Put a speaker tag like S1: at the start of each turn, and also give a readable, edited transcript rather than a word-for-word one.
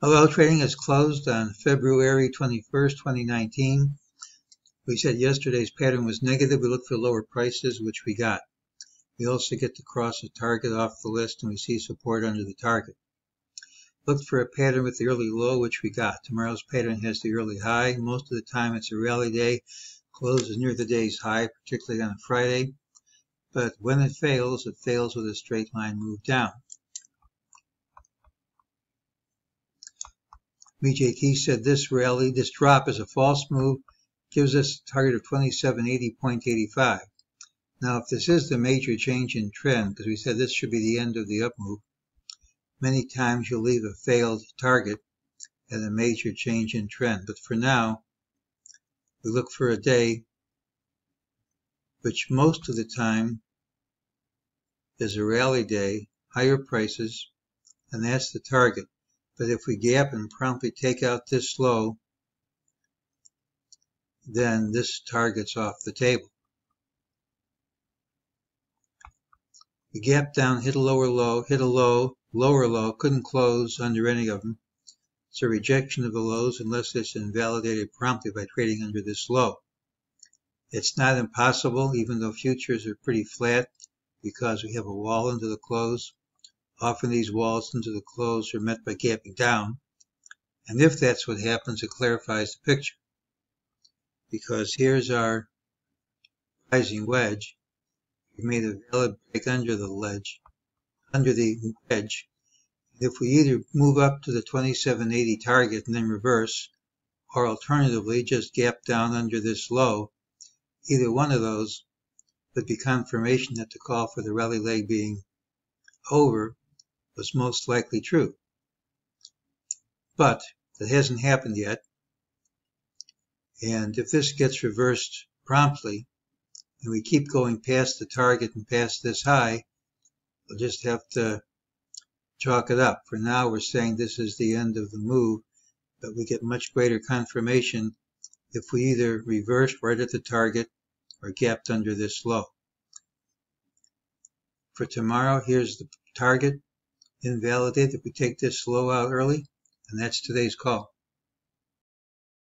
S1: Hello, trading is closed on February 21st, 2019. We said yesterday's pattern was negative. We looked for lower prices, which we got. We also get to cross a target off the list, and we see support under the target. Looked for a pattern with the early low, which we got. Tomorrow's pattern has the early high. Most of the time it's a rally day. Closes near the day's high, particularly on a Friday. But when it fails with a straight line move down. MEJT said this drop is a false move, gives us a target of 2780.85. Now, if this is the major change in trend, because we said this should be the end of the up move, many times you'll leave a failed target and a major change in trend. But for now, we look for a day which most of the time is a rally day, higher prices, and that's the target. But if we gap and promptly take out this low, then this target's off the table. We gap down, hit a lower low, hit a low, lower low, couldn't close under any of them. It's a rejection of the lows unless it's invalidated promptly by trading under this low. It's not impossible, even though futures are pretty flat, because we have a wall into the close. Often these walls into the close are met by gapping down, and if that's what happens, it clarifies the picture. Because here's our rising wedge. We made a valid break under the wedge. If we either move up to the 2780 target and then reverse, or alternatively just gap down under this low, either one of those would be confirmation that the call for the rally leg being over was most likely true. But that hasn't happened yet, and if this gets reversed promptly and we keep going past the target and past this high, we'll just have to chalk it up. For now, we're saying this is the end of the move, but we get much greater confirmation if we either reverse right at the target or gapped under this low. For tomorrow, here's the target. Invalidated if we take this low out early, and that's today's call.